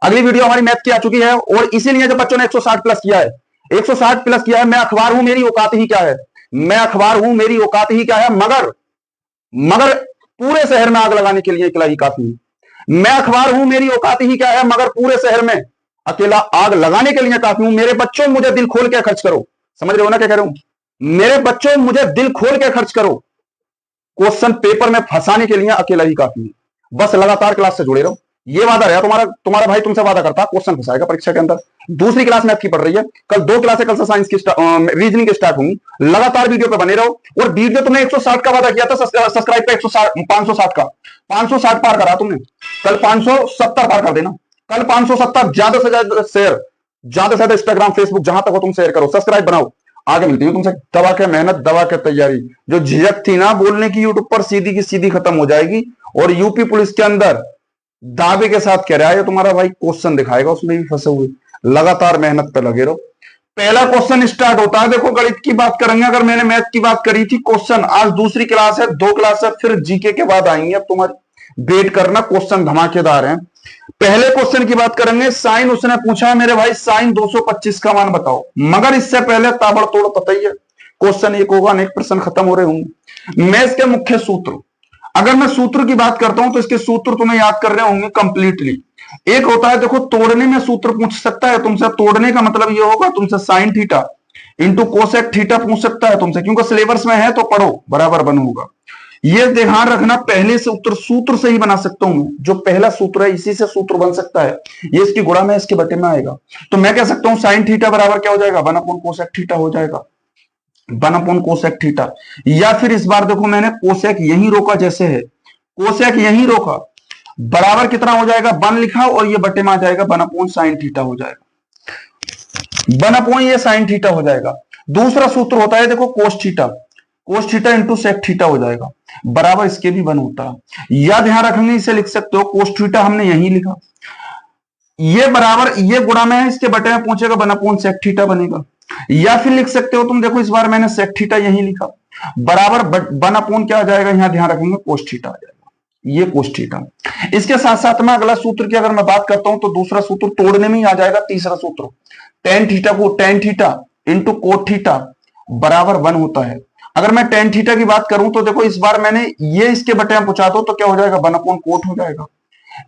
अगली वीडियो हमारी मैथ की आ चुकी है, और इसीलिए जब बच्चों ने 160 प्लस किया है, 160 प्लस किया है, मैं अखबार हूं मेरी औकात ही क्या है, मैं अखबार हूं मेरी औकात ही क्या है, मगर मगर पूरे शहर में आग लगाने के लिए अकेला ही काफी हूं। मैं अखबार हूं मेरी औकात ही क्या है, मगर पूरे शहर में अकेला आग लगाने के लिए काफी हूं। मेरे बच्चों मुझे दिल खोल के खर्च करो। समझ रहे हो ना क्या कह रहा हूं? मेरे बच्चों मुझे दिल खोल के खर्च करो। क्वेश्चन पेपर में फंसाने के लिए अकेला ही काफी है। बस लगातार क्लास से जुड़े रहो। ये वादा रहा तुम्हारा, तुम्हारा भाई तुमसे वादा करता, क्वेश्चन फंसाएगा परीक्षा के अंदर। दूसरी क्लास मैथ की पढ़ रही है, कल 2 क्लासें, कल से साइंस की रीजनिंग की स्टार्ट होंगी। लगातार वीडियो पे बने रहो। और वीडियो तुमने 160 का वादा किया था, सब्सक्राइब पे 160 560 का 560 पार करा तुमने, कल 570 पार कर देना। कल 570, ज्यादा से ज्यादा शेयर, ज्यादा से ज्यादा इंस्टाग्राम फेसबुक जहां तक हो तुम शेयर करो, सब्सक्राइब बनाओ। आगे मिलती है तुमसे। दवा के मेहनत, दवा के तैयारी, जो झिझक थी ना बोलने की यूट्यूब पर, सीधी की सीधी खत्म हो जाएगी। और यूपी पुलिस के अंदर दावे के साथ कह रहा है तुम्हारा भाई, क्वेश्चन दिखाएगा, उसमें भी फंसे हुए। लगातार मेहनत पे लगे रहो। पहला क्वेश्चन स्टार्ट होता है, देखो गणित की बात करेंगे, अगर मैंने मैथ की बात करी थी, क्वेश्चन आज दूसरी क्लास है, 2 क्लास है, फिर जीके के बाद आएंगे। अब तुम्हारी वेट करना, क्वेश्चन धमाकेदार है। पहले क्वेश्चन की बात करेंगे, साइन उसने पूछा मेरे भाई, साइन 225 का मान बताओ। मगर इससे पहले ताबड़तोड़ पता ही है, क्वेश्चन एक होगा, अनेक प्रश्न खत्म हो रहे होंगे। मैं इसके मुख्य सूत्र, अगर मैं सूत्र की बात करता हूं तो इसके सूत्र तुम्हें याद कर रहे होंगे कंप्लीटली। एक होता है, देखो तोड़ने में सूत्र पूछ सकता है तुमसे। तोड़ने का मतलब ये होगा तुमसे sine theta into cosec theta पूछ सकता है तुमसे, क्योंकि सिलेबस में है तो पढ़ो, बराबर बन होगा। ये ध्यान रखना, पहले से उत्तर सूत्र से ही बना सकता हूं मैं। जो पहला सूत्र है इसी से सूत्र बन सकता है। ये इसकी गुणा में इसके बटे में आएगा। तो मैं कह सकता हूं साइन थीटा बराबर क्या हो जाएगा, 1/, कोसेक थीटा हो जाएगा, 1/, कोसेक थीटा। या फिर इस बार देखो मैंने कोसेक यही रोका, जैसे है कोसेक यही रोका, बराबर कितना हो जाएगा, 1 लिखा, और ये बटे में आ जाएगा 1/, साइन थीटा हो जाएगा, 1/, ये साइन थीटा हो जाएगा। दूसरा सूत्र होता है देखो cos theta, cos theta into sec theta हो जाएगा, बराबर इसके भी 1 होता है। या ध्यान रखेंगे, इसे लिख सकते हो, कोस थीटा हमने यही लिखा, ये बराबर, ये गुणा में है, इसके बटे में पूछेगा 1/, सेक थीटा बनेगा। या फिर लिख सकते हो तुम, देखो इस बार मैंने सेक थीटा यही लिखा, बराबर 1/, क्या आ जाएगा, यहां ध्यान रखेंगे कोस थीटा आ जाएगा, ये कोस थीटा। इसके साथ साथ में अगला सूत्र की अगर मैं बात करता हूं तो दूसरा सूत्र तोड़ने में ही आ जाएगा, तीसरा सूत्र, टेन थीटा को tan theta into cot theta बराबर 1 होता है। अगर मैं टेन थीटा की बात करूं तो देखो इस बार मैंने ये इसके बटे में पूछा तो क्या हो जाएगा, 1/, कोट हो जाएगा।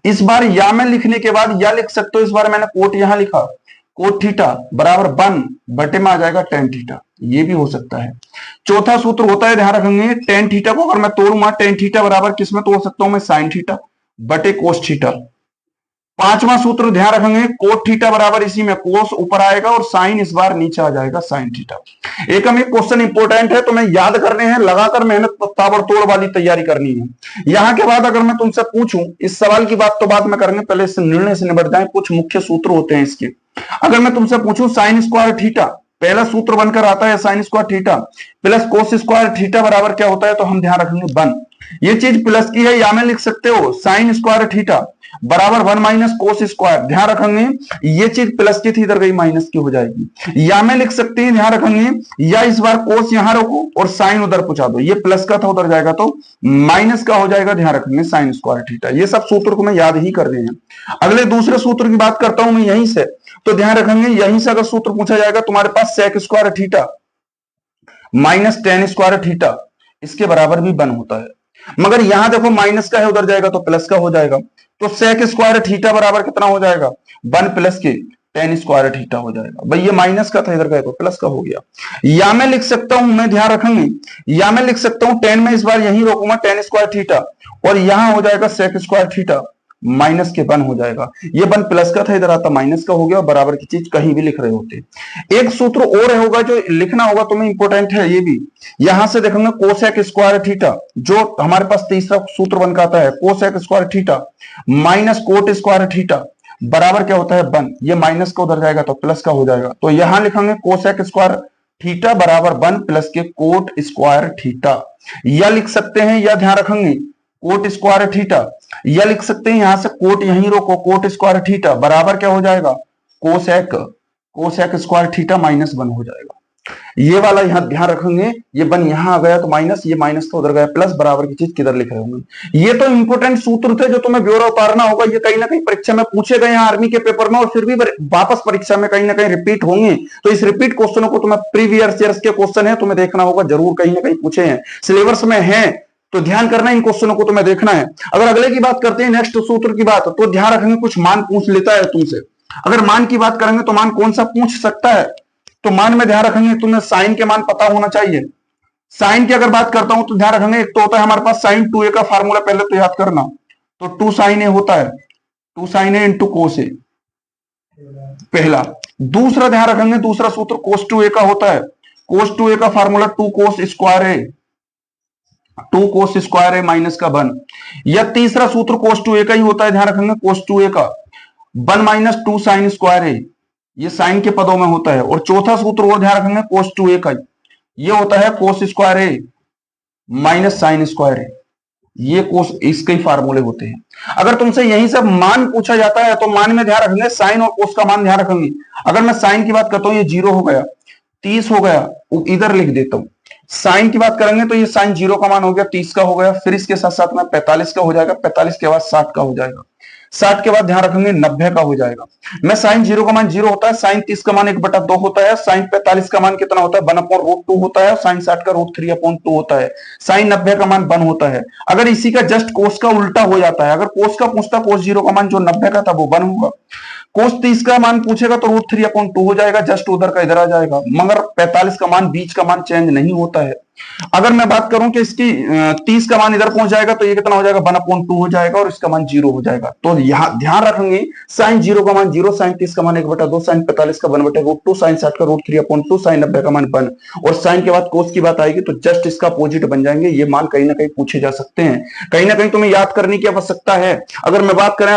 इस बार या में लिखने के बाद या लिख सकते हो, इस बार मैंने कोट यहां लिखा, कोट थीटा बराबर 1 बटे में आ जाएगा टेन थीटा, ये भी हो सकता है। चौथा सूत्र होता है, ध्यान रखेंगे, टेन थीटा को अगर मैं तोड़ूंगा, टेन थीटा बराबर किस में तोड़ सकता हूं मैं, साइन थीटा बटे कोस थीटा। पांचवा सूत्र ध्यान रखेंगे, कोट थीटा बराबर इसी में कोस ऊपर आएगा और साइन इस बार नीचे आ जाएगा, साइन थीटा। एक हम एक क्वेश्चन इंपोर्टेंट है, तो मैं याद करने हैं, लगातार मेहनत ताबड़तोड़ वाली तैयारी करनी है। यहां के बाद अगर मैं तुमसे पूछूं, इस सवाल की बात तो बाद में करेंगे, पहले इस निर्णय से निपट जाए। कुछ मुख्य सूत्र होते हैं इसके। अगर मैं तुमसे पूछूं साइन स्क्वायर थीटा, पहला सूत्र बनकर आता है sine square theta plus cos square theta बराबर क्या होता है, तो हम ध्यान रखेंगे 1। ये चीज प्लस की है, या में लिख सकते हो साइन स्क्वायर थीटा बराबर 1 माइनस कोस स्क्वायर, ध्यान रखेंगे ये चीज प्लस की थी, इधर गई माइनस की हो जाएगी। या में लिख सकते हैं, ध्यान रखेंगे, या इस बार कोस यहां रखो और साइन उधर पहुंचा दो, ये प्लस का था उधर जाएगा तो माइनस का हो जाएगा, ध्यान रखेंगे साइन स्क्वायर थीटा। ये सब सूत्र को मैं याद ही कर रहे हैं। अगले दूसरे सूत्र की बात करता हूं मैं यहीं से, तो ध्यान रखेंगे यहीं से अगर सूत्र पूछा जाएगा, तुम्हारे पास sec square theta minus tan square theta, इसके बराबर भी 1 होता है। मगर यहां देखो माइनस का है, उधर जाएगा तो प्लस का हो जाएगा, तो सेक स्क्वायर थीटा बराबर कितना हो जाएगा, 1 प्लस के टेन स्क्वायर थीटा हो जाएगा। भाई ये माइनस का था, इधर गए तो प्लस का हो गया। या मैं लिख सकता हूं, मैं ध्यान रखेंगे, या मैं लिख सकता हूं 10 में इस बार यही रोकूंगा, टेन स्क्वायर थीटा, और यहां हो जाएगा सेक स्क्वायर थीटा माइनस के 1 हो जाएगा। ये 1 प्लस का था, इधर आता माइनस का हो गया, बराबर की चीज कहीं भी लिख रहे होते। एक सूत्र और होगा जो लिखना होगा तुम्हें, इंपोर्टेंट है ये भी। यहां से देखेंगे कोसेक स्क्वायर थीटा, जो हमारे पास तीसरा सूत्र बन आता है, cosec square theta minus cot square theta बराबर क्या होता है, 1। ये माइनस का उधर जाएगा तो प्लस का हो जाएगा, तो यहां लिखेंगे कोसेक स्क्वायर थीटा बराबर 1 प्लस के कोट स्क्वायर थीटा। या लिख सकते हैं, या ध्यान रखेंगे कोट स्क्वायर थीटा, या लिख सकते हैं यहां से कोट यहीं रोको, कोट स्क्वायर थीटा बराबर क्या हो जाएगा, कोसेक स्क्वायर थीटा माइनस 1 हो जाएगा। ये वाला यहां ध्यान रखेंगे, ये बन यहां आ गया तो माइनस, ये माइनस तो उधर गया प्लस, बराबर की चीज किधर लिख रहे होंगे। ये तो इंपोर्टेंट सूत्र थे जो तुम्हें ब्यौरा उतारना होगा, ये कहीं ना कहीं परीक्षा में पूछे गए हैं आर्मी के पेपर में, और फिर भी वापस परीक्षा में कहीं ना कहीं रिपीट होंगे। तो इस रिपीट क्वेश्चनों को तुम्हें प्रीवियस ईयर्स के क्वेश्चन है, तुम्हें देखना होगा, जरूर कहीं ना कहीं पूछे हैं, सिलेबस में है, तो ध्यान करना, इन क्वेश्चनों को तुम्हें देखना है। अगर अगले की बात करते हैं, नेक्स्ट सूत्र की बात, तो ध्यान रखेंगे कुछ मान पूछ लेता है तुमसे। अगर मान की बात करेंगे तो मान कौन सा पूछ सकता है, तो मान में ध्यान रखेंगे तुम्हें साइन के मान पता होना चाहिए। साइन की अगर बात करता हूं तो ध्यान रखेंगे, एक तो होता है हमारे पास साइन 2a का फार्मूला, पहले तो याद करना, तो 2 साइन ए होता है, 2 साइन ए इंटू कोस ए, पहला। दूसरा ध्यान रखेंगे, दूसरा सूत्र कोस 2a का होता है, कोस 2a का फार्मूला 2 कोस स्क्वायर ए, 2 कोस स्क्वायर ए माइनस का 1। या तीसरा सूत्र कोस 2a का ही होता है, ध्यान रखेंगे, कोस 2a का 1 माइनस 2 साइन स्क्वायर ए, ये साइन के पदों में होता है। और चौथा सूत्र और ध्यान रखेंगे कोस 2a का, ये होता है कोस स्क्वायर ए माइनस साइन स्क्वायर ए, ये कोस, इसके ही फार्मूले होते हैं। अगर तुमसे यही सब मान पूछा जाता है तो मान में ध्यान रखेंगे साइन और कोस का मान ध्यान रखेंगे। अगर मैं साइन की बात करता हूं, ये 0 हो गया, 30 हो गया, इधर लिख देता हूं। साइन की बात करेंगे तो ये साइन 0 का मान हो गया, 30 का हो गया, फिर इसके साथ साथ में 45 का हो जाएगा, 45 के बाद 60 का हो जाएगा, 60 के बाद ध्यान रखेंगे 90 का हो जाएगा। मैं साइन 0 का मान 0 होता है, साइन 30 का मान 1/2 होता है, साइन 45 का मान कितना होता है 1/√2 होता है, साइन 60 का √3/2 होता है, साइन 90 का मान 1 होता है। अगर इसी का जस्ट कोस का उल्टा हो जाता है, अगर कोस का पूछता, कोस 0 का मान जो 90 का था वो 1 होगा, कोस 30 का मान पूछेगा तो √3/2 हो जाएगा, जस्ट उधर का इधर आ जाएगा, मगर 45 का मान, बीच का मान चेंज नहीं होता है। अगर मैं बात करूं कि इसकी 30 का मान इधर पहुंच जाएगा तो ये कितना हो जाएगा 1/2 हो जाएगा, और इसका मान 0 हो जाएगा। तो यहां ध्यान रखेंगे, साइन 0 का मान 0, साइन 30 का मान 1/2, साइन 45 का 1/√2, साइन 60 का √3/2, साइन 90 का मान 1, और साइन के बाद कोस की बात आएगी तो जस्ट इसका अपोजिट बन जाएंगे। ये मान कहीं ना कहीं पूछे जा सकते हैं, कहीं ना कहीं तुम्हें याद करने की आवश्यकता है। अगर मैं बात करें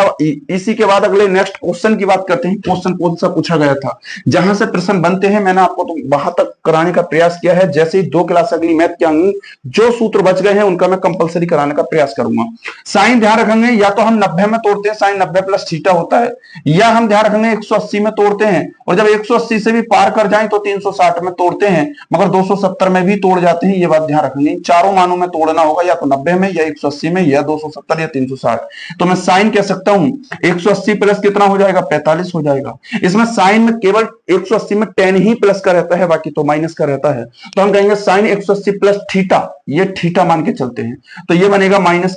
इसी के बाद अगले नेक्स्ट क्वेश्चन की बात करते हैं, क्वेश्चन कौन सा पूछा गया था, जहां से प्रश्न बनते हैं, मैंने आपको तो वहां तक कराने का प्रयास किया है। जैसे ही 2 क्लास अगली मैथ की आएंगी, जो सूत्र बच गए हैं उनका मैं कंपलसरी कराने का प्रयास करूंगा। साइन ध्यान रखेंगे, या तो हम 90 में तोड़ते हैं, साइन 90 प्लस थीटा होता है, या हम ध्यान रखेंगे 180 में तोड़ते हैं, और जब 180 से भी पार कर जाएं तो 360 में तोड़ते हैं, मगर 270 में भी तोड़ जाते हैं, ये बात ध्यान रखेंगे। इन चारों मानों में तोड़ना होगा, या तो 90 में, या 180 में, या 270 या 360। तो मैं साइन कह सकता हूं 180 प्लस कितना हो जाएगा 45 हो जाएगा। इसमें साइन में केवल 180 में 10 ही प्लस का रहता है, बाकी तो माइनस का रहता है। तो हम कहेंगे साइन 180 प्लस थीटा, ये थीटा मान के चलते हैं, तो ये बनेगा माइनस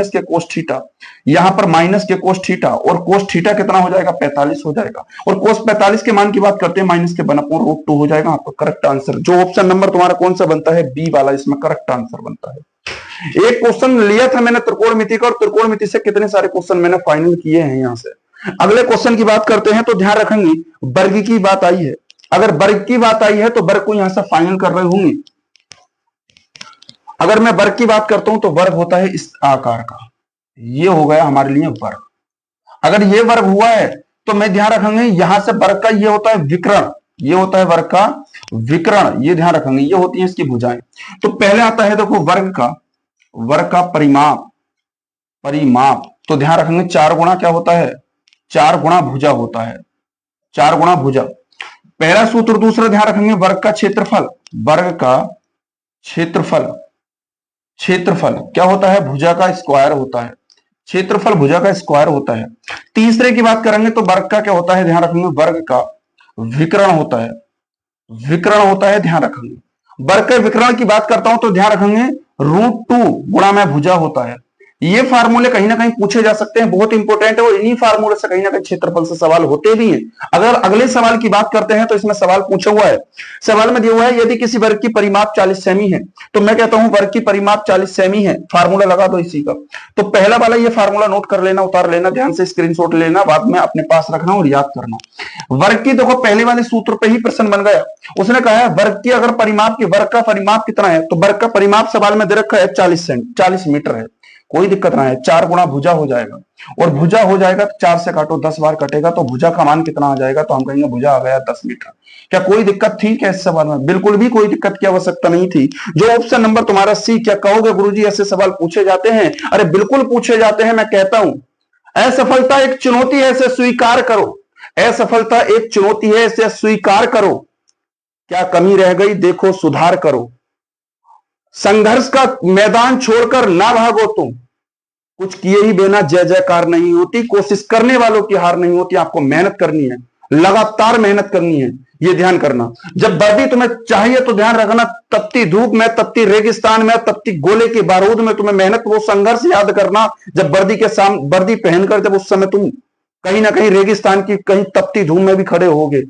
के कोस थीटा, यहां पर माइनस के कोस थीटा, और कोस थीटा कितना हो जाएगा 45 हो जाएगा। और कोस 45 के मान की बात करते हैं, माइनस के 1/√2 हो जाएगा। आपका करेक्ट आंसर जो ऑप्शन नंबर तुम्हारा कौन सा बनता है, बी वाला, इसमें करेक्ट आंसर बनता है। एक क्वेश्चन लिया था मैंने त्रिकोणमिति का, और त्रिकोणमिति से कितने सारे क्वेश्चन मैंने फाइनल किए हैं यहां से। अगले क्वेश्चन की बात करते हैं तो ध्यान रखेंगे वर्ग की बात आई है, अगर वर्ग की बात आई है तो वर्ग को यहां से फाइनल कर रहे होंगे। अगर मैं वर्ग की बात करता हूं तो वर्ग होता है इस आकार का, ये हो गया हमारे लिए वर्ग। अगर ये वर्ग हुआ है तो मैं ध्यान रखेंगे यहां से वर्ग का ये होता है विकर्ण, ये होता है वर्ग का विकर्ण, ये ध्यान रखेंगे, ये होती है इसकी भुजाएं। तो पहले आता है देखो वर्ग का परिमाप, तो ध्यान रखेंगे 4 गुणा क्या होता है, 4 गुणा भुजा होता है, 4 गुणा भुजा, पहला सूत्र। दूसरा ध्यान रखेंगे वर्ग का क्षेत्रफल, वर्ग का क्षेत्रफल क्या होता है, भुजा का स्क्वायर होता है, क्षेत्रफल भुजा का स्क्वायर होता है। तीसरे की बात करेंगे तो वर्ग का क्या होता है, ध्यान रखेंगे वर्ग का विकर्ण होता है, ध्यान रखेंगे। वर्ग के विकर्ण की बात करता हूं तो ध्यान रखेंगे √2 गुणा में भुजा होता है। ये फार्मूले कहीं ना कहीं पूछे जा सकते हैं, बहुत इंपॉर्टेंट है, और इन्हीं फार्मूले से कहीं ना कहीं क्षेत्रफल से सवाल होते भी हैं। अगर अगले सवाल की बात करते हैं तो इसमें सवाल पूछा हुआ है, सवाल में दिया हुआ है यदि किसी वर्ग की परिमाप 40 सेमी है, तो मैं कहता हूं वर्ग की परिमाप 40 सेमी है, फार्मूला लगा दो इसी का। तो पहला वाला ये फार्मूला नोट कर लेना, उतार लेना, ध्यान से स्क्रीनशॉट लेना, बाद में अपने पास रखना और याद करना। वर्ग की देखो पहले वाले सूत्र पे ही प्रश्न बन गया, उसने कहा है वर्ग की अगर परिमाप की, वर्ग का परिमाप कितना है, तो वर्ग का परिमाप सवाल में दे रखा है 40 मीटर है, कोई दिक्कत ना है, 4 गुणा भुजा हो जाएगा, और भुजा हो जाएगा तो 4 से काटो 10 बार कटेगा, तो भुजा का मान कितना आ जाएगा, तो हम कहेंगे भुजा आ गया 10 मीटर। क्या कोई दिक्कत थी क्या इस सवाल में, बिल्कुल भी कोई दिक्कत की आवश्यकता नहीं थी। जो ऑप्शन नंबर तुम्हारा सी, क्या कहोगे गुरुजी ऐसे सवाल पूछे जाते हैं, अरे बिल्कुल पूछे जाते हैं। मैं कहता हूं असफलता एक चुनौती है, इसे स्वीकार करो, असफलता एक चुनौती है, इसे स्वीकार करो। क्या कमी रह गई देखो सुधार करो। संघर्ष का मैदान छोड़कर ना भागो तुम, कुछ किए ही बिना जय जयकार नहीं होती, कोशिश करने वालों की हार नहीं होती। आपको मेहनत करनी है, लगातार मेहनत करनी है, ये ध्यान करना। जब वर्दी तुम्हें चाहिए तो ध्यान रखना, तपती धूप में, तपती रेगिस्तान में, तपती गोले के बारूद में तुम्हें मेहनत, वो संघर्ष याद करना। जब वर्दी के सामने, वर्दी पहनकर जब उस समय तुम कहीं ना कहीं रेगिस्तान की कहीं तपती धूप में भी खड़े होगे,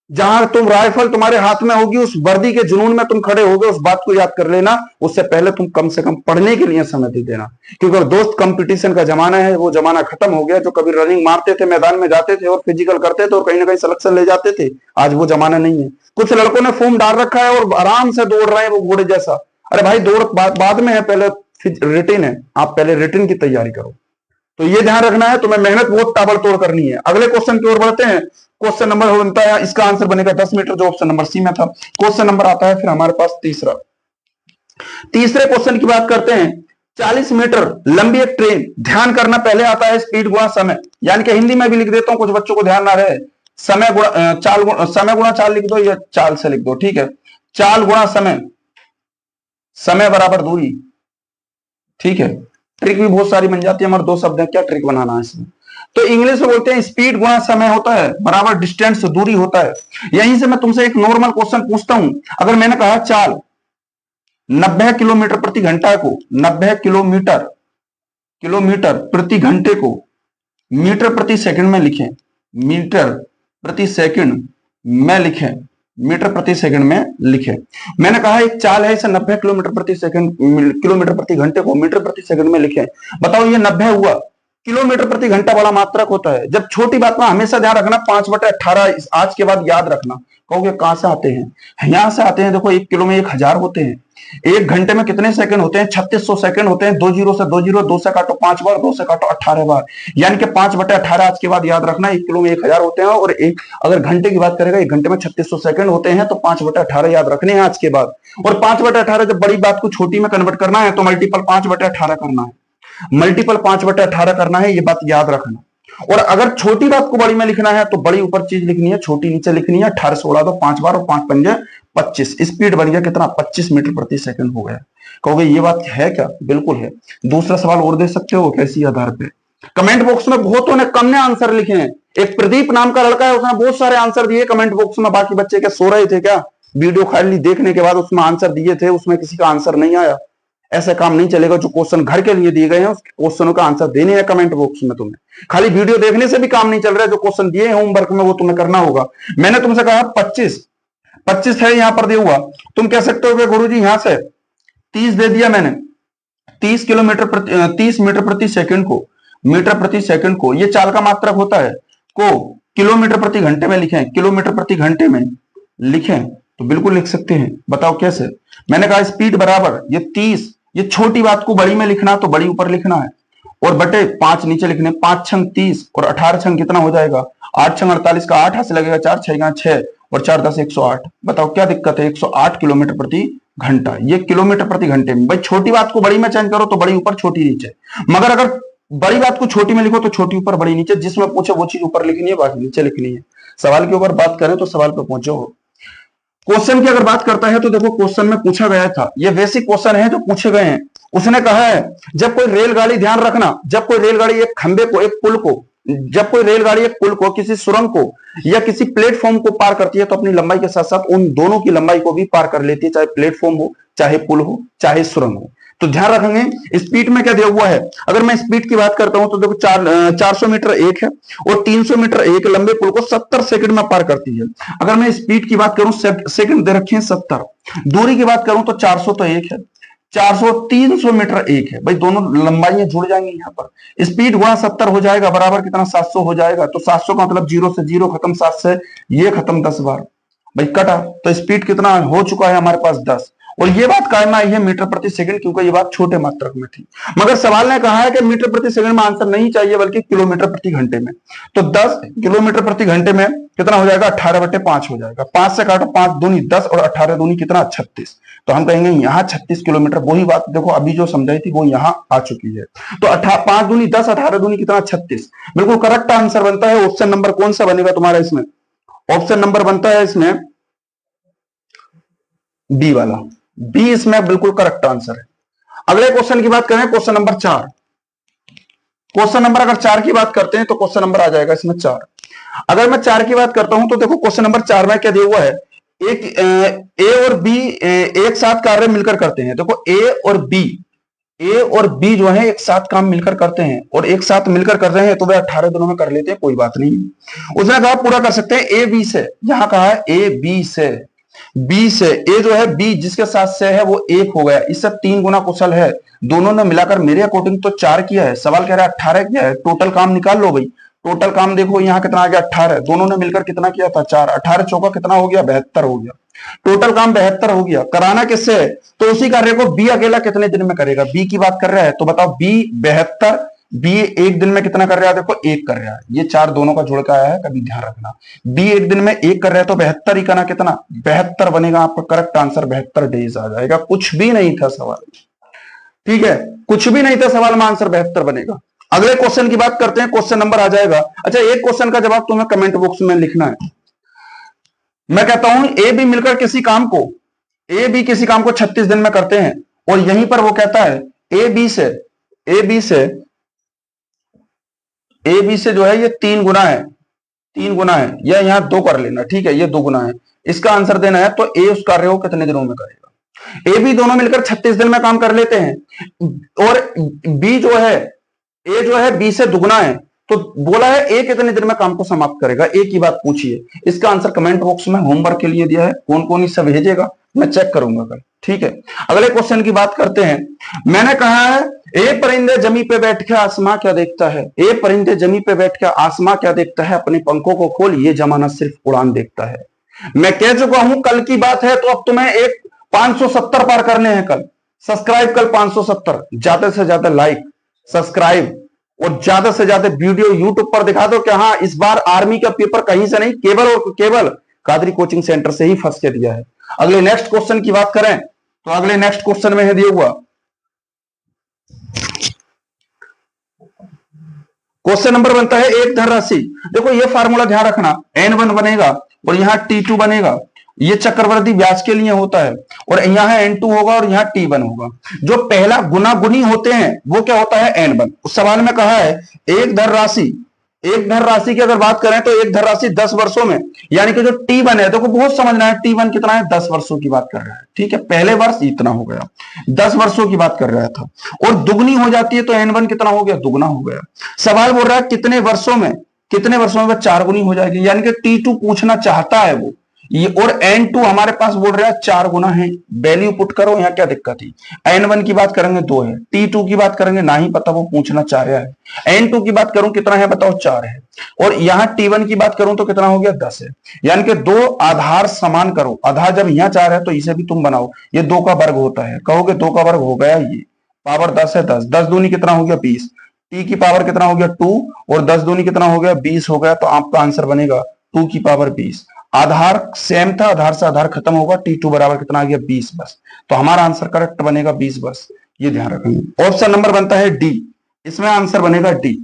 जहां तुम राइफल तुम्हारे हाथ में होगी, उस वर्दी के जुनून में तुम खड़े होगे, उस बात को याद कर लेना। उससे पहले तुम कम से कम पढ़ने के लिए समय दे देना, क्योंकि दोस्त कंपटीशन का जमाना है, वो जमाना खत्म हो गया। जो कभी रनिंग मारते थे, मैदान में जाते थे और फिजिकल करते थे और कहीं ना कहीं सिलेक्शन ले जाते थे, आज वो जमाना नहीं है। कुछ लड़कों ने फॉर्म डाल रखा है और आराम से दौड़ रहे हैं वो घोड़े जैसा। अरे भाई, दौड़ बाद में है, पहले रिटिन है, आप पहले रिटिन की तैयारी करो। तो ये ध्यान रखना है, तुम्हें मेहनत बहुत ताबड़तोड़ करनी है। अगले क्वेश्चन की ओर बढ़ते हैं। क्वेश्चन नंबर बनता है, इसका आंसर बनेगा 10 मीटर, जो ऑप्शन नंबर सी में था। क्वेश्चन नंबर आता है फिर हमारे पास तीसरे क्वेश्चन की बात करते हैं। 40 मीटर लंबी एक ट्रेन, ध्यान करना, पहले आता है स्पीड गुणा समय, यानी कि हिंदी में भी लिख देता हूं, कुछ बच्चों को ध्यान ना रहे। समय गुणा चाल लिख दो, या चाल से लिख दो, ठीक है। चाल गुणा समय, समय बराबर दूरी, ठीक है। ट्रिक भी बहुत सारी बन जाती है, हमारे दो शब्द है, क्या ट्रिक बनाना है इसमें। तो इंग्लिश में बोलते हैं स्पीड गुणा समय होता है बराबर डिस्टेंस, दूरी होता है। यहीं से मैं तुमसे एक नॉर्मल क्वेश्चन पूछता हूं। अगर मैंने कहा चाल 90 किलोमीटर प्रति घंटा को, 90 किलोमीटर प्रति घंटे को मीटर प्रति सेकंड में लिखें, मीटर प्रति सेकंड में लिखें, मीटर प्रति सेकंड में लिखें। मैंने कहा एक चाल है, इसे 90 किलोमीटर प्रति सेकंड, किलोमीटर प्रति घंटे को मीटर प्रति सेकंड में लिखें। बताओ ये 90 हुआ, किलोमीटर प्रति घंटा बड़ा मात्रक होता है। जब छोटी बात में हमेशा ध्यान रखना, 5/18 आज के बाद याद रखना। कहोगे कहां से आते हैं, यहां से आते हैं। देखो 1 किलो में 1000 होते हैं, 1 घंटे में कितने सेकंड होते हैं, 3600 सेकंड होते हैं। 2 जीरो से 2 जीरो, 2 से काटो 5 बार, 2 से काटो 18 बार, यानी कि 5/18 आज के बाद याद रखना। 1 किलो में 1000 होते हैं, और एक अगर घंटे की बात करेगा, 1 घंटे में 3600 सेकंड होते हैं, तो 5/18 याद रखने हैं आज के बाद। और 5/18 जब बड़ी बात को छोटी में कन्वर्ट करना है तो मल्टीपल 5/18 करना है, मल्टीपल 5/18 करना है, ये बात याद रखना। और अगर छोटी बात को बड़ी में लिखना है तो बड़ी ऊपर चीज लिखनी है, छोटी नीचे लिखनी है। 18 से उड़ा दो 5 बार, और 5 पंजे 25, स्पीड बन गया कितना, 25 मीटर प्रति सेकंड हो गया। कहोगे ये बात है क्या, बिल्कुल है। दूसरा सवाल और दे सकते हो, कैसी आधार पे। कमेंट बॉक्स में बहुतों ने कम ने आंसर लिखे हैं। एक प्रदीप नाम का लड़का है, उसने बहुत सारे आंसर दिए कमेंट बॉक्स में। बाकी बच्चे क्या सो रहे थे क्या, वीडियो खाली देखने के बाद उसमें आंसर दिए थे, उसमें किसी का आंसर नहीं आया। ऐसा काम नहीं चलेगा। जो क्वेश्चन घर के लिए दिए गए हैं उस क्वेश्चनों का आंसर देने हैं कमेंट बॉक्स में। तुम्हें खाली वीडियो देखने से भी काम नहीं चल रहा है, जो क्वेश्चन दिए हैं होमवर्क में वो तुम्हें करना होगा। मैंने तुमसे कहा 25 है, यहां पर दिया हुआ। तुम कह सकते हो कि गुरुजी यहां से 30 दे दिया मैंने, 30 मीटर प्रति सेकंड को, मीटर प्रति सेकंड को, ये चाल का मात्रक होता है, को किलोमीटर प्रति घंटे में लिखें, किलोमीटर प्रति घंटे में लिखें तो बिल्कुल लिख सकते हैं। बताओ कैसे। मैंने कहा स्पीड बराबर ये 30, ये छोटी बात को बड़ी में लिखना तो बड़ी ऊपर लिखना है, और बटे 5 नीचे लिखने। 5 छंग 30 और 18 छंग कितना हो जाएगा, 8 छंग 48 का 8 हाथ से लगेगा, 4 6 6 और 4 10 108। बताओ क्या दिक्कत है, 108 किलोमीटर प्रति घंटा, ये किलोमीटर प्रति घंटे में। भाई छोटी बात को बड़ी में चेंज करो तो बड़ी ऊपर छोटी नीचे, मगर अगर बड़ी बात को छोटी में लिखो तो छोटी ऊपर बड़ी नीचे। जिसमें पूछे वो चीज ऊपर लिखनी है, बाकी नीचे लिखनी है। सवाल के ऊपर बात करें तो सवाल पर पहुंचो। क्वेश्चन की अगर बात करता है तो देखो क्वेश्चन में पूछा गया था, ये बेसिक क्वेश्चन है जो पूछे गए हैं। उसने कहा है जब कोई रेलगाड़ी, ध्यान रखना, जब कोई रेलगाड़ी एक खंबे को, एक पुल को, जब कोई रेलगाड़ी एक पुल को, किसी सुरंग को या किसी प्लेटफॉर्म को पार करती है तो अपनी लंबाई के साथ साथ उन दोनों की लंबाई को भी पार कर लेती है, चाहे प्लेटफॉर्म हो, चाहे पुल हो, चाहे सुरंग हो। तो ध्यान रखेंगे स्पीड में क्या दिया हुआ है। अगर मैं स्पीड की बात करता हूं तो देखो 400 मीटर एक है और 300 मीटर एक लंबे पुल को 70 सेकंड में पार करती है। अगर मैं स्पीड की बात करूं, सेकंड दे रखे हैं 70, दूरी की बात करूं तो 400 तो एक है, 400 300 मीटर एक है। भाई दोनों लंबाइयां जुड़ जाएंगी यहाँ पर। स्पीड गुणा 70 हो जाएगा बराबर कितना, 700 हो जाएगा। तो 700 का मतलब 0 से 0 खत्म, 7 से ये खत्म 10 बार, भाई कटा। तो स्पीड कितना हो चुका है हमारे पास 10। और ये बात कायम आई है मीटर प्रति सेकंड, क्योंकि ये बात छोटे मात्रक में थी। मगर सवाल ने कहा है कि मीटर प्रति सेकंड में आंसर नहीं चाहिए बल्कि किलोमीटर प्रति घंटे में। तो 10 किलोमीटर प्रति घंटे में कितना हो जाएगा, 18/5 हो जाएगा। 5 से काटो, 5 दूनी 10 और 18 दूनी कितना, 36। तो हम कहेंगे यहाँ 36 किलोमीटर। वही बात देखो अभी जो समझाई थी वो यहाँ आ चुकी है। तो 5 दूनी 10, 18 दूनी कितना, 36। बिल्कुल करेक्ट आंसर बनता है। ऑप्शन नंबर कौन सा बनेगा तुम्हारा इसमें, ऑप्शन नंबर बनता है इसमें बी वाला, बी इसमें बिल्कुल करेक्ट आंसर है। अगले क्वेश्चन की बात करें, क्वेश्चन नंबर 4। क्वेश्चन नंबर अगर 4 की बात करते हैं तो क्वेश्चन नंबर आ जाएगा इसमें 4। अगर मैं 4 की बात करता हूं तो देखो क्वेश्चन नंबर 4 में क्या दिया हुआ है, एक ए और बी एक साथ कार्य मिलकर करते हैं। देखो ए और बी जो है एक साथ काम मिलकर करते हैं और एक साथ मिलकर कर रहे हैं तो वे 18 दिनों में कर लेते हैं, कोई बात नहीं। उसने कहा पूरा कर सकते हैं ए बी से, यहां कहा है ए बी से, बी से ए जो है बी जिसके साथ से है वो 1 हो गया, इससे 3 गुना कुशल है। दोनों ने मिलाकर मेरे अकॉर्डिंग तो 4 किया है, सवाल कह रहा है 18 किया है। टोटल काम निकाल लो भाई, टोटल काम देखो यहाँ कितना आ गया 18, दोनों ने मिलकर कितना किया था 4, 18 चौका कितना हो गया 72 हो गया। टोटल काम 72 हो गया। कराना किससे है, तो उसी कार्य को बी अकेला कितने दिन में करेगा, बी की बात कर रहा है तो बताओ बी 72, बी एक दिन में कितना कर रहा है, देखो 1 कर रहा है, ये 4 दोनों का जुड़ का आया है, कभी ध्यान रखना। बी एक दिन में 1 कर रहा है तो 72 ही करना कितना 72 बनेगा, आपका करेक्ट आंसर 72 डेज आ जाएगा। कुछ भी नहीं था सवाल, ठीक है, कुछ भी नहीं था सवाल में, आंसर 72 बनेगा। अगले क्वेश्चन की बात करते हैं, क्वेश्चन नंबर आ जाएगा। अच्छा, एक क्वेश्चन का जवाब तुम्हें कमेंट बॉक्स में लिखना है। मैं कहता हूं ए बी मिलकर किसी काम को, ए बी किसी काम को 36 दिन में करते हैं और यहीं पर वो कहता है ए बी से, ए बी से, ए बी से जो है ये 3 गुना है, 3 गुना है, या यहां 2 कर लेना, ठीक है, ये 2 गुना है। इसका आंसर देना है तो ए उस कार्य को कितने दिनों में करेगा। ए बी दोनों मिलकर 36 दिन में काम कर लेते हैं और बी जो है, ए जो है बी से दुगना है, तो बोला है ए कितने दिन में काम को समाप्त करेगा, ए की बात पूछिए। इसका आंसर कमेंट बॉक्स में होमवर्क के लिए दिया है, कौन कौन इससे भेजेगा मैं चेक करूंगा कल, ठीक है। अगले क्वेश्चन की बात करते हैं। मैंने कहा है ए परिंदे जमी पे बैठ के आसमां क्या देखता है, ए परिंदे जमी पे बैठ के आसमां क्या देखता है, अपने पंखों को खोल ये जमाना सिर्फ उड़ान देखता है। मैं कह चुका हूं कल की बात है, तो अब तुम्हें एक 570 पार करने हैं कल। सब्सक्राइब कल 570, ज्यादा से ज्यादा लाइक, सब्सक्राइब और ज्यादा से ज्यादा वीडियो यूट्यूब पर दिखा दो कि हाँ इस बार आर्मी का पेपर कहीं से नहीं, केवल और केवल कादरी कोचिंग सेंटर से ही फंस के दिया है। अगले नेक्स्ट क्वेश्चन की बात करें तो अगले नेक्स्ट क्वेश्चन में है दिया हुआ क्वेश्चन नंबर बनता है एक धनराशि। देखो ये फार्मूला ध्यान रखना, n1 बनेगा और यहाँ t2 बनेगा, ये चक्रवृद्धि ब्याज के लिए होता है, और यहाँ है n2 होगा और यहाँ t1 होगा। जो पहला गुना गुनी होते हैं वो क्या होता है n1। उस सवाल में कहा है एक धनराशि, एक धनराशि की अगर बात करें तो एक धनराशि 10 वर्षों में, यानी कि जो t1 है, देखो बहुत समझना है, t1 कितना है 10 वर्षों की बात कर रहा है, ठीक है, पहले वर्ष इतना हो गया, 10 वर्षों की बात कर रहा था, और दुगनी हो जाती है तो n1 कितना हो गया, दुगना हो गया। सवाल बोल रहा है कितने वर्षों में, कितने वर्षों में 4 गुनी हो जाएगी, यानी कि t2 पूछना चाहता है वो ये, और n2 हमारे पास बोल रहा है 4 गुना है। वैल्यू पुट करो, यहाँ क्या दिक्कत है। n1 की बात करेंगे 2 है, t2 की बात करेंगे ना ही पता, वो पूछना चाह रहा है। n2 की बात करूं कितना है बताओ 4 है, और यहाँ t1 की बात करूं तो कितना हो गया 10 है। यानी कि 2 आधार समान करो, आधार जब यहाँ 4 है तो इसे भी तुम बनाओ, ये 2 का वर्ग होता है, कहोगे 2 का वर्ग हो गया, ये पावर 10 है, 10 10 दूनी कितना हो गया 20, t की पावर कितना हो गया 2 और 10 दूनी कितना हो गया 20 हो गया, तो आपका आंसर बनेगा 2 की पावर 20। आधार सेम था, आधार से आधार खत्म होगा, t2 बराबर कितना आ गया 20 बस, तो हमारा आंसर करेक्ट बनेगा 20 बस, ये ध्यान रखेंगे। ऑप्शन नंबर बनता है डी, इसमें आंसर बनेगा डी,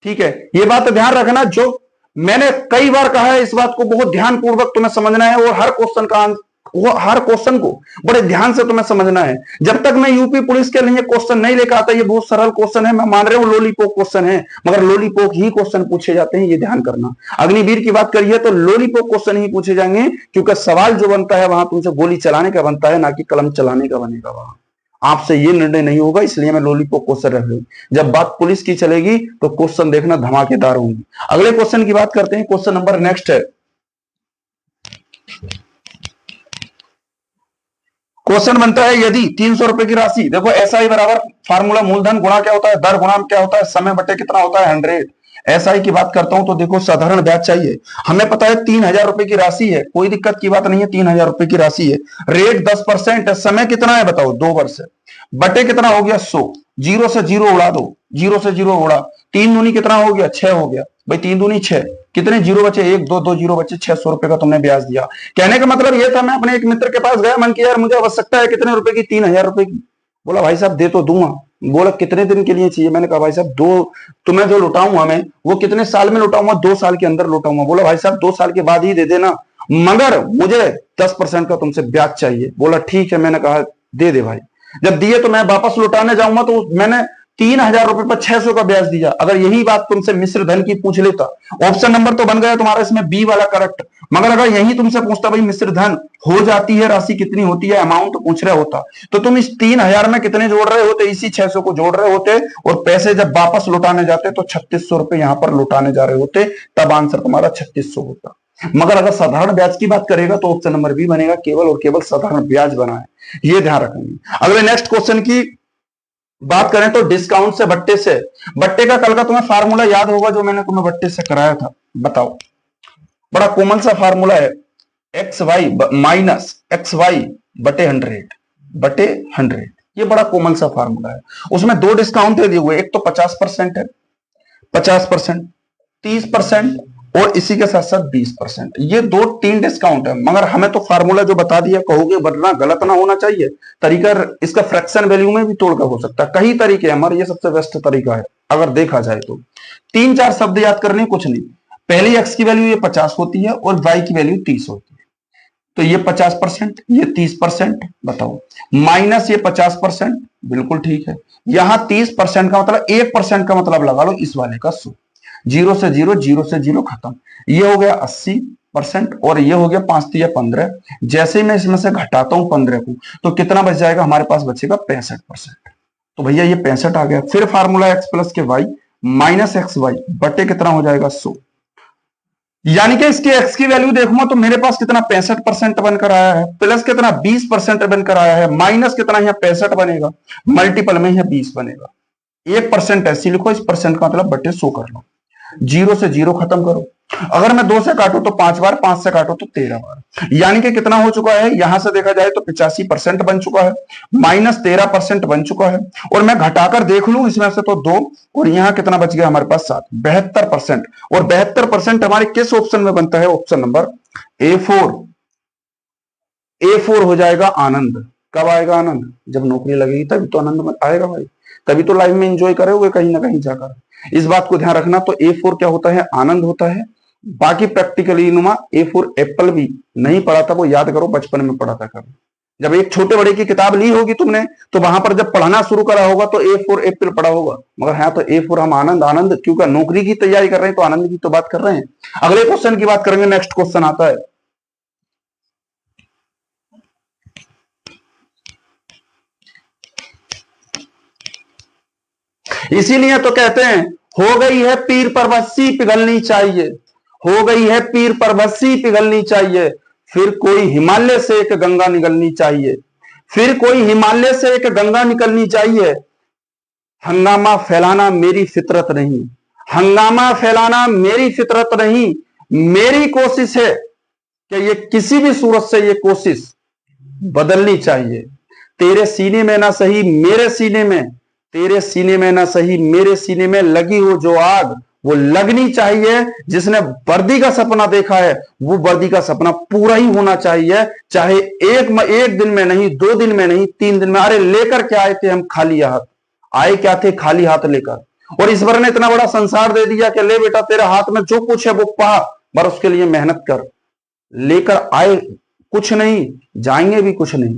ठीक है। ये बात ध्यान रखना, जो मैंने कई बार कहा है, इस बात को बहुत ध्यान पूर्वक तुम्हें समझना है, और हर क्वेश्चन का हर क्वेश्चन को बड़े ध्यान से तुम्हें समझना है। जब तक मैं यूपी पुलिस के लिए क्वेश्चन नहीं लेकर आता, ये बहुत सरल क्वेश्चन है, मैं मान रहा हूं लॉलीपॉप क्वेश्चन है, मगर लॉलीपॉप ही क्वेश्चन पूछे जाते हैं, ये ध्यान करना। अग्निवीर की बात करिए तो लॉलीपॉप क्वेश्चन ही पूछे जाएंगे, क्योंकि सवाल जो बनता है वहां तुमसे गोली चलाने का बनता है, ना कि कलम चलाने का बनेगा। वहां आपसे ये निर्णय नहीं होगा, इसलिए मैं लॉलीपॉप क्वेश्चन रख लूं। जब बात पुलिस की चलेगी तो क्वेश्चन देखना धमाकेदार होंगी। अगले क्वेश्चन की बात करते हैं, क्वेश्चन नंबर नेक्स्ट है, क्वेश्चन बनता है यदि 300 रुपए की राशि, देखो SI बराबर फार्मूला मूलधन गुणा क्या होता है, दर गुणा क्या होता है, समय बटे कितना होता है 100। SI की बात करता हूं तो देखो साधारण ब्याज चाहिए, हमें पता है 3000 रुपए की राशि है, कोई दिक्कत की बात नहीं है, 3000 रुपए की राशि है, रेट 10% है, समय कितना है बताओ 2 वर्ष है, बटे कितना हो गया 100, 0 से 0 उड़ा दो, 0 से 0 उड़ा, 3 दूनी कितना हो गया 6 हो गया भाई, 3 दूनी 6, कितने जीरो बचे 1 2 2 जीरो बचे, 600 रुपए का तुमने ब्याज दिया। कहने का मतलब ये था, मैं अपने एक मित्र के पास गया, मन किया यार मुझे आवश्यकता है कितने रुपए की, 3000 रुपए की। बोला भाई साहब दे तो दूंगा, बोला कितने दिन के लिए चाहिए, मैंने कहा भाई साहब 2, तुम्हें जो लुटाऊंगा मैं वो कितने साल में लुटाऊंगा, 2 साल के अंदर लुटाऊंगा। बोला भाई साहब 2 साल के बाद ही दे देना, मगर मुझे 10% का तुमसे ब्याज चाहिए। बोला ठीक है, मैंने कहा दे दे भाई। जब दिए तो मैं वापस लौटाने जाऊंगा तो मैंने 3,000 रुपए पर 600 का ब्याज दिया। अगर यही बात तुमसे मिश्र धन की पूछ लेता, ऑप्शन नंबर तो बन गया तुम्हारा इसमें बी वाला करेक्ट, मगर अगर यही तुमसे पूछता भाई मिश्र धन हो जाती है राशि कितनी होती है, अमाउंट तो पूछ रहे होता, तो तुम इस 3,000 में कितने जोड़ रहे होते, इसी 600 को जोड़ रहे होते, और पैसे जब वापस लौटाने जाते तो 3600 रुपए यहां पर लौटाने जा रहे होते, तब आंसर तुम्हारा 3600 होता। मगर अगर साधारण ब्याज की बात करेगा तो ऑप्शन नंबर बी बनेगा, केवल और केवल साधारण ब्याज बना है, ये ध्यान रखेंगे। अगले नेक्स्ट क्वेश्चन की बात करें तो डिस्काउंट से बट्टे से, बट्टे का कल का तुम्हें फार्मूला याद होगा जो मैंने तुम्हें बट्टे से कराया था, बताओ। बड़ा कॉमन सा फार्मूला है, x y minus x y बटे 100, ये बड़ा कॉमन सा फार्मूला है। उसमें दो डिस्काउंट दिए हुए, एक तो 50% है, 50%, 30% और इसी के साथ साथ 20%, ये दो तीन डिस्काउंट है। मगर हमें तो फार्मूला जो बता दिया, कहोगे वरना गलत ना होना चाहिए, तरीका इसका फ्रैक्शन वैल्यू में भी तोड़कर हो सकता है, कई तरीके हमारे, ये सबसे बेस्ट तरीका है अगर देखा जाए तो। 3-4 शब्द याद करने, कुछ नहीं। पहली एक्स की वैल्यू ये 50 होती है और वाई की वैल्यू 30 होती है, तो ये 50%, ये 30%, बताओ। माइनस ये 50%, बिल्कुल ठीक है। यहां 30% का मतलब 1% का मतलब लगा लो इस वाले का 100, 0 से 0, 0 से 0 खत्म। ये हो गया 80% और ये हो गया 5 तिया 15। जैसे ही मैं इसमें से घटाता हूं 15 को, तो कितना बच जाएगा, हमारे पास बचेगा 65%। तो भैया ये 65 आ गया। फिर फार्मूला एक्स प्लस के वाई माइनस एक्स वाई बटे कितना हो जाएगा 100, यानी कि इसकी एक्स की वैल्यू देखूंगा तो मेरे पास कितना 65% बनकर आया है, प्लस कितना 20% बनकर आया है, माइनस कितना यहाँ 65 बनेगा, मल्टीपल में यहाँ 20 बनेगा। 1% ऐसी लिखो, इस परसेंट का मतलब बटे 100 कर लो, 0 से 0 खत्म करो। अगर मैं 2 से काटू तो 5 बार, 5 से काटू तो 13 बार, यानी कि कितना हो चुका है, यहां से देखा जाए तो 85% बन चुका है, माइनस 13% बन चुका है। और मैं घटाकर देख लू इसमें से तो 2, और यहां कितना बच गया हमारे पास 7, 72%। और 72% हमारे किस ऑप्शन में बनता है, ऑप्शन नंबर A4। A4 हो जाएगा आनंद। कब आएगा आनंद, जब नौकरी लगेगी तभी तो आनंद आएगा भाई, तभी तो लाइफ में एंजॉय करोगे कहीं ना कहीं जाकर। इस बात को ध्यान रखना। तो A4 क्या होता है, आनंद होता है। बाकी प्रैक्टिकली नुमा A4 एप्पल भी नहीं पढ़ा था, वो याद करो बचपन में पढ़ा था कभी, जब एक छोटे बड़े की किताब ली होगी तुमने, तो वहां पर जब पढ़ना शुरू करा होगा तो A4 एप्पल पढ़ा होगा। मगर हाँ, तो A4 हम आनंद, आनंद क्योंकि नौकरी की तैयारी कर रहे हैं तो आनंद की तो बात कर रहे हैं। अगले क्वेश्चन की बात करेंगे। नेक्स्ट क्वेश्चन आता है, इसीलिए तो कहते हैं हो गई है पीर पर बस्सी पिघलनी चाहिए, हो गई है पीर पर बस्सी पिघलनी चाहिए, फिर कोई हिमालय से एक गंगा निकलनी चाहिए, फिर कोई हिमालय से एक गंगा निकलनी चाहिए। हंगामा फैलाना मेरी फितरत नहीं, हंगामा फैलाना मेरी फितरत नहीं, मेरी कोशिश है कि ये किसी भी सूरत से ये कोशिश बदलनी चाहिए। तेरे सीने में ना सही मेरे सीने में, तेरे सीने में ना सही मेरे सीने में लगी हो जो आग वो लगनी चाहिए। जिसने वर्दी का सपना देखा है वो वर्दी का सपना पूरा ही होना चाहिए, चाहे एक दिन में नहीं, 2 दिन में नहीं, 3 दिन में। अरे लेकर क्या आए थे हम, खाली हाथ आए क्या थे, खाली हाथ लेकर। और ईश्वर ने इतना बड़ा संसार दे दिया कि ले बेटा तेरे हाथ में जो कुछ है वो पा, पर उसके लिए मेहनत कर। लेकर आए कुछ नहीं, जाएंगे भी कुछ नहीं,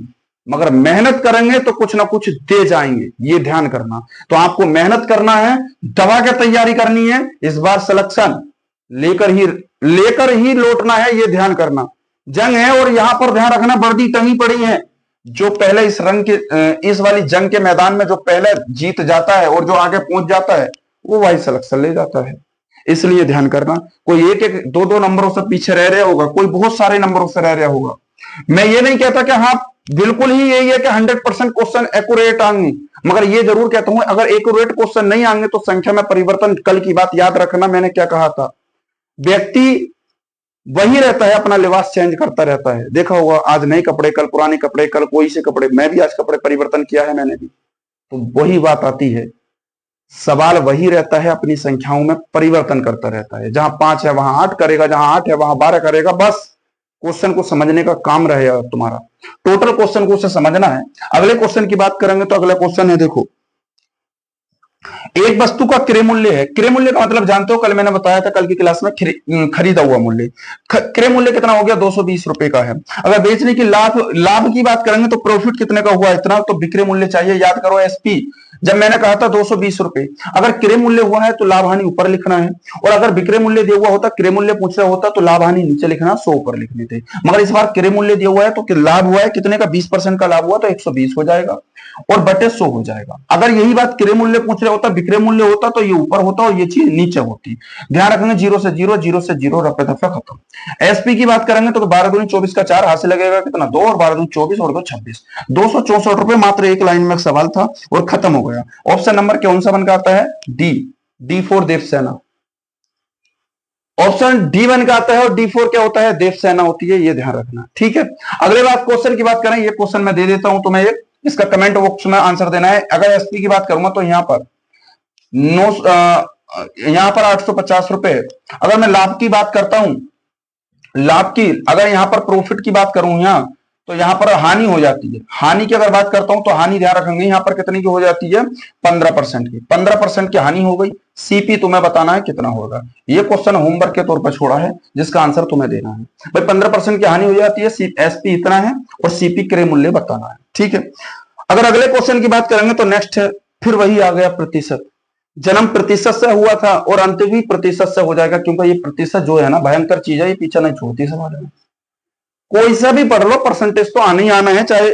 मगर मेहनत करेंगे तो कुछ ना कुछ दे जाएंगे, ये ध्यान करना। तो आपको मेहनत करना है, दवा की तैयारी करनी है, इस बार सिलेक्शन लेकर ही लौटना है, ये ध्यान करना। जंग है और यहां पर ध्यान रखना, वर्दी टंगी पड़ी है। जो पहले इस वाली जंग के मैदान में जो पहले जीत जाता है और जो आगे पहुंच जाता है वो भाई सिलेक्शन ले जाता है। इसलिए ध्यान करना, कोई एक 2 नंबरों से पीछे रह रहा होगा, कोई बहुत सारे नंबरों से रह रहा होगा। मैं ये नहीं कहता कि हाँ बिल्कुल ही यही है कि 100% क्वेश्चन एक्यूरेट आएंगे, मगर ये जरूर कहता हूं अगर एक्यूरेट क्वेश्चन नहीं आएंगे तो संख्या में परिवर्तन। कल की बात याद रखना, मैंने क्या कहा था, व्यक्ति वही रहता है, अपना लिबास चेंज करता रहता है। देखा होगा आज नए कपड़े, कल पुराने कपड़े, कल कोई से कपड़े। मैं भी आज कपड़े परिवर्तन किया है मैंने भी, तो वही बात आती है। सवाल वही रहता है, अपनी संख्याओं में परिवर्तन करता रहता है। जहां 5 है वहां 8 करेगा, जहां 8 है वहां 12 करेगा। बस क्वेश्चन को समझने का काम रहेगा तुम्हारा, टोटल क्वेश्चन को उसे समझना है। अगले क्वेश्चन की बात करेंगे तो अगला क्वेश्चन है, देखो एक वस्तु का क्रय मूल्य है। क्रय मूल्य का मतलब जानते हो, कल मैंने बताया था कल की क्लास में, खरीदा हुआ मूल्य। क्रय मूल्य कितना हो गया, 220 रुपए का है। अगर बेचने की लाभ की बात करेंगे तो प्रॉफिट कितने का हुआ, इतना, तो विक्रय मूल्य चाहिए। याद करो एसपी, जब मैंने कहा था 220 रुपए, अगर क्रय मूल्य हुआ है तो लाभ हानि ऊपर लिखना है, और अगर विक्रय मूल्य दिया हुआ होता, क्रय मूल्य पूछ रहा होता, तो लाभ हानि नीचे लिखना, 100 ऊपर लिखने थे। मगर इस बार क्रय मूल्य दिया हुआ है तो लाभ हुआ है कितने का, 20% का लाभ हुआ, तो 120 हो जाएगा और बटे 100 हो जाएगा। अगर यही बात क्रय मूल्य पूछ रहा होता, विक्रय मूल्य होता, तो ये ऊपर होता और ये चीज नीचे होती। ध्यान रखेंगे, 0 से 0, 0 से 0, रफे दफे खत्म। एसपी की बात करेंगे तो 12 दूनी 24 का 4 हाथ से लगेगा कितना, 2, और 12 दूनी 24 और 2 26, 264 रुपए। मात्र एक लाइन में सवाल था और खत्म हो गया। ऑप्शन नंबर कौन सा बन का आता है, D, D4 Devasena. Option D1 का आता है, और D4 क्या होता है, देवसेना होती है, ये ध्यान रखना, ठीक है। अगले बात क्वेश्चन की बात करें, ये क्वेश्चन मैं दे देता हूं तुम्हें एक, इसका कमेंट बॉक्स में आंसर देना है। अगर एसपी की बात करूंगा तो यहां पर यहां पर 850 रुपए। अगर मैं लाभ की बात करता हूं, लाभ की, अगर यहां पर प्रॉफिट की बात करूं यहां, तो यहां पर हानि हो जाती है। हानि की अगर बात करता हूं तो हानि ध्यान रखेंगे यहां पर कितनी की हो जाती है, 15% की। 15% की हानि हो गई। सीपी तुम्हें बताना है कितना होगा। ये क्वेश्चन होमवर्क के तौर पर छोड़ा है, जिसका आंसर तुम्हें देना है। भाई 15% की हानि हो जाती है, एसपी इतना है, और सीपी क्रय मूल्य बताना है, ठीक है। अगर अगले क्वेश्चन की बात करेंगे तो नेक्स्ट है, फिर वही आ गया प्रतिशत। जन्म प्रतिशत से हुआ था और अंत भी प्रतिशत से हो जाएगा, क्योंकि ये प्रतिशत जो है ना, भयंकर चीज है, ये पीछा नहीं छोड़ती सवाल में। कोई सा भी पढ़ लो, परसेंटेज तो आने ही आना है, चाहे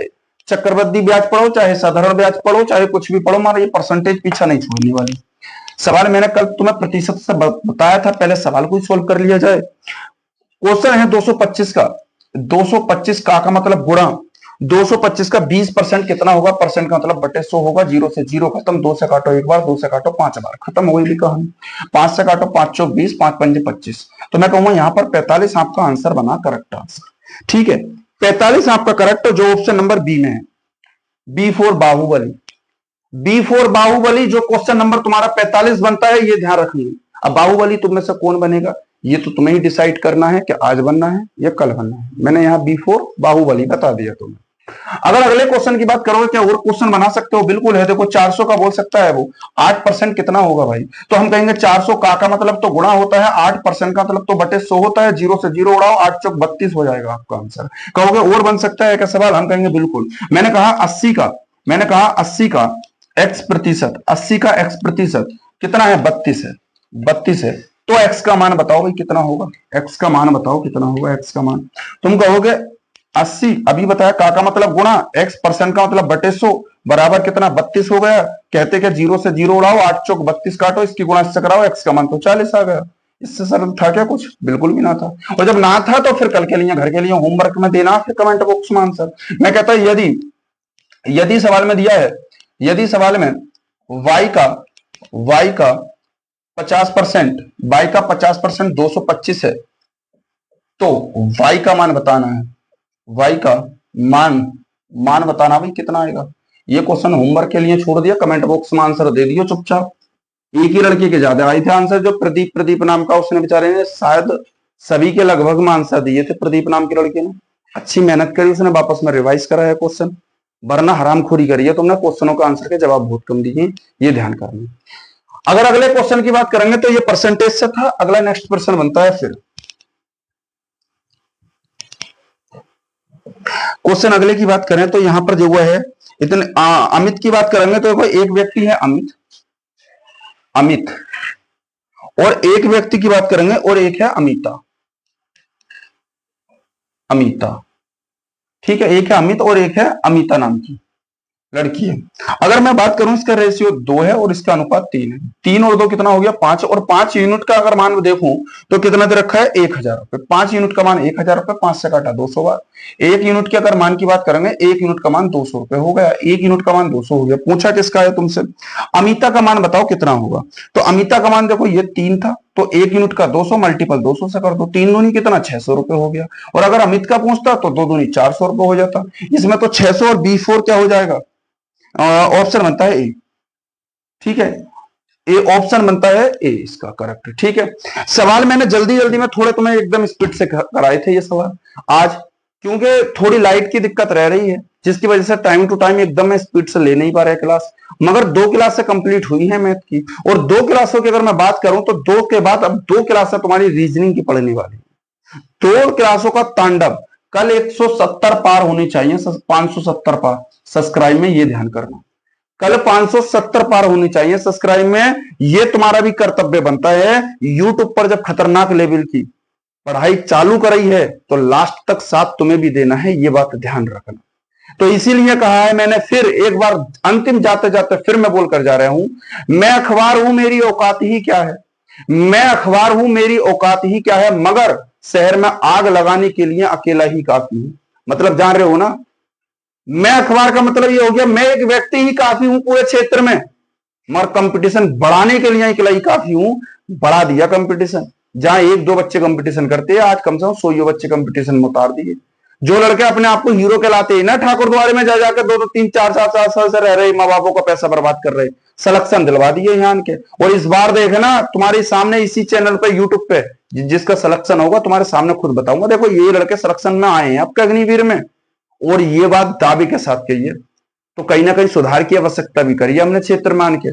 चक्रवृद्धि ब्याज पढ़ो, चाहे साधारण ब्याज पढ़ो, चाहे कुछ भी पढ़ो, मारा ये परसेंटेज पीछा नहीं छोड़ने वाली। सवाल मैंने कल तुम्हें प्रतिशत से बताया था, पहले सवाल को ही सोल्व कर लिया जाए। क्वेश्चन है 225 का। 225 का मतलब गुणा 225 का 20% कितना होगा, परसेंट का मतलब बटे 100 होगा। 0 से 0 खत्म, 2 से काटो एक बार, 2 से काटो 5 बार, खत्म हो गई कहानी। 5 से काटो 5 चौक 20, 5 पंजे 25, तो मैं कहूंगा यहां पर 45 आपका आंसर बना, करेक्ट आंसर, ठीक है। 45 आपका करेक्ट, जो ऑप्शन नंबर बी में है, B4 बाहुबली। B4 बाहुबली जो क्वेश्चन नंबर तुम्हारा 45 बनता है, ये ध्यान रखनी है। अब बाहुबली तुम में से कौन बनेगा, ये तो तुम्हें ही डिसाइड करना है कि आज बनना है या कल बनना है। मैंने यहाँ B4 बाहुबली बता दिया तुम्हें। अगर अगले क्वेश्चन की बात करोगे, क्या और क्वेश्चन बना सकते हो, बिल्कुल है। देखो 400 का बोल सकता है वो, 8% कितना होगा भाई, तो हम कहेंगे 400 का मतलब तो गुणा होता है, 8% का मतलब तो बटे 100 होता है। 0 से 0 उड़ाओ, 8 चौक 32 हो जाएगा आपका आंसर। कहोगे और बन सकता है क्या सवाल, हम कहेंगे बिल्कुल। मैंने कहा 80 का, मैंने कहा 80 का x प्रतिशत, 80 का x प्रतिशत कितना है, 32 है, 32 है। तो x का मान बताओ भाई कितना होगा, x का मान बताओ कितना होगा, x का मान। तुम कहोगे 80, अभी बताया, का मतलब गुणा, x परसेंट का मतलब बटे 100, बराबर कितना, 32 हो गया। कहते क्या 0 से 0 उड़ाओ, 8 चौक 32 काटो, इसकी गुणा इससे कराओ, x का मान तो 40 आ गया। इससे सरल था क्या कुछ, बिल्कुल भी ना था। और जब ना था तो फिर कल के लिए, घर के लिए होमवर्क में देना, फिर कमेंट बॉक्स में आंसर। मैं कहता यदि यदि सवाल में दिया है, यदि सवाल में y का 50%, y का 50% 225 है, तो y का मान बताना है, y का मान बताना भाई कितना आएगा। ये क्वेश्चन होमवर्क के लिए छोड़ दिया, कमेंट बॉक्स में आंसर दे दियो चुपचाप। एक ही लड़के के ज्यादा आए थे आंसर, जो प्रदीप नाम का, उसने बेचारे ने शायद सभी के लगभग में आंसर दिए थे। प्रदीप नाम के लड़के ने अच्छी मेहनत करी, उसने वापस में रिवाइज करा है क्वेश्चन, वरना हरामखोरी करी है तुमने, क्वेश्चनों का आंसर के जवाब बहुत कम दिए, ये ध्यान करना। अगर अगले क्वेश्चन की बात करेंगे तो ये परसेंटेज से था। अगला नेक्स्ट क्वेश्चन बनता है, फिर क्वेश्चन अगले की बात करें तो यहां पर जो हुआ है, इतने अमित की बात करेंगे तो कोई एक व्यक्ति है अमित, और एक व्यक्ति की बात करेंगे और एक है अमिता, ठीक है। एक है अमित और एक है अमिता नाम की लड़की है। अगर मैं बात करूं, इसका रेशियो 2 है और इसका अनुपात 3 है। 3 और 2 कितना हो गया, 5, और 5 यूनिट का अगर मान देखूं तो कितना दे रखा है, 1000 रुपए। 5 यूनिट का मान 1000 रुपए, 5 से काटा 200 बार। 1 यूनिट के अगर मान की बात करेंगे, 1 यूनिट का मान 200 रुपए हो गया। 1 यूनिट का मान 200 हो गया। पूछा किसका है तुमसे, अमिता का मान बताओ कितना होगा। तो अमिता का मान देखो, ये 3 था, तो 1 यूनिट का 200 मल्टीपल 200 से कर दो, 3 दूनी कितना, 600 रुपए हो गया। और अगर अमित का पूछता तो 2 दूनी 400 रुपए हो जाता। इसमें तो 600 और B4 क्या हो जाएगा, ऑप्शन बनता है ए, ठीक है। ए ऑप्शन बनता है ए इसका करेक्ट, ठीक है। सवाल मैंने जल्दी जल्दी में थोड़े तुम्हें एकदम स्पीड से कराए थे ये सवाल आज, क्योंकि थोड़ी लाइट की दिक्कत रह रही है, जिसकी वजह से टाइम टू टाइम एकदम स्पीड से ले नहीं पा रहे क्लास। मगर 2 क्लास से कंप्लीट हुई है मैथ की, और 2 क्लासों की अगर मैं बात करूं तो 2 के बाद अब 2 क्लासें तुम्हारी रीजनिंग की पढ़ने वाली। 2 क्लासों का तांडव। कल 170 पार होनी चाहिए, 570 पार सब्सक्राइब में, ये ध्यान करना। कल 570 पार होनी चाहिए सब्सक्राइब में, ये तुम्हारा भी कर्तव्य बनता है। यूट्यूब पर जब खतरनाक लेवल की पढ़ाई चालू कराई है तो लास्ट तक साथ तुम्हें भी देना है, ये बात ध्यान रखना। तो इसीलिए कहा है मैंने, फिर एक बार अंतिम जाते जाते फिर मैं बोलकर जा रहा हूं, मैं अखबार हूं मेरी औकात ही क्या है, मैं अखबार हूं मेरी औकात ही क्या है, मगर शहर में आग लगाने के लिए अकेला ही काफी हूं। मतलब जान रहे हो ना, मैं अखबार का मतलब ये हो गया, मैं एक व्यक्ति ही काफी हूं पूरे क्षेत्र में, मगर कंपटीशन बढ़ाने के लिए अकेला ही काफी हूं। बढ़ा दिया कंपटीशन, जहां 1-2 बच्चे कंपटीशन करते हैं, आज कम से कम 100 बच्चे कंपटीशन में उतार दिए। जो लड़के अपने आप को हीरो कहलाते हैं ना, ठाकुर द्वारे में जा जाकर 2-2, 3, 4 साल से रह रहे, माँ बापों का पैसा बर्बाद कर रहे, सिलेक्शन दिलवा दिए यहाँ के। और इस बार देखे ना, तुम्हारे सामने इसी चैनल पे, यूट्यूब पे जिसका सिलेक्शन होगा तुम्हारे सामने खुद बताऊंगा, देखो ये लड़के सिलेक्शन में आए हैं आपके अग्निवीर में, और ये बात दावे के साथ कही है। तो कहीं ना कहीं सुधार की आवश्यकता भी करी है हमने क्षेत्र में आके।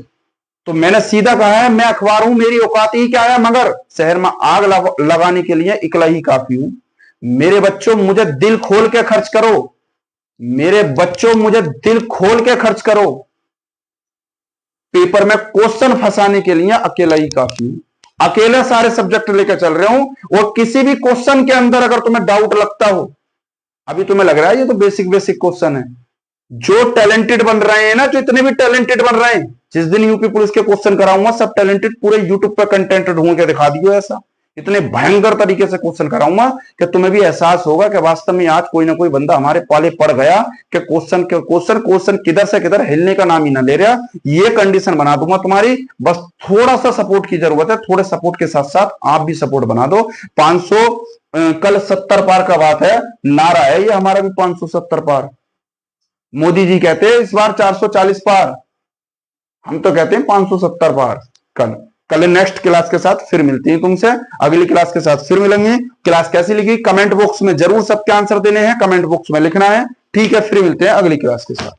तो मैंने सीधा कहा है, मैं अखबार हूं मेरी औकात ही क्या है, मगर शहर में आग लगाने के लिए इकला ही काफी हूं। मेरे बच्चों मुझे दिल खोल के खर्च करो, मेरे बच्चों मुझे दिल खोल के खर्च करो, पेपर में क्वेश्चन फंसाने के लिए अकेला ही काफी हूं। अकेले सारे सब्जेक्ट लेकर चल रहे हूं, और किसी भी क्वेश्चन के अंदर अगर तुम्हें डाउट लगता हो, अभी तुम्हें लग रहा है ये तो बेसिक क्वेश्चन है, जो टैलेंटेड बन रहे हैं ना, जो इतने भी टैलेंटेड बन रहे हैं, जिस दिन यूपी पुलिस के क्वेश्चन कराऊंगा सब टैलेंटेड पूरे यूट्यूब पर कंटेंट ढूंढ के दिखा दियो। ऐसा इतने भयंकर तरीके से क्वेश्चन कराऊंगा कि तुम्हें भी एहसास होगा कि वास्तव में आज कोई ना कोई बंदा हमारे पाले पड़ गया कि क्वेश्चन किधर से किधर हिलने का नाम ही ना ले रहा। ये कंडीशन बना दूंगा तुम्हारी, बस थोड़ा सा सपोर्ट की जरूरत है। थोड़े सपोर्ट के साथ साथ आप भी सपोर्ट बना दो। 500 कल 70 पार का बात है, नारा है ये हमारा भी 570 पार। मोदी जी कहते हैं इस बार 440 पार, हम तो कहते हैं 570 पार। कल नेक्स्ट क्लास के साथ फिर मिलती है तुमसे, अगली क्लास के साथ फिर मिलेंगे। क्लास कैसी लगी कमेंट बॉक्स में जरूर सबके आंसर देने हैं, कमेंट बॉक्स में लिखना है। ठीक है, फिर मिलते हैं अगली क्लास के साथ।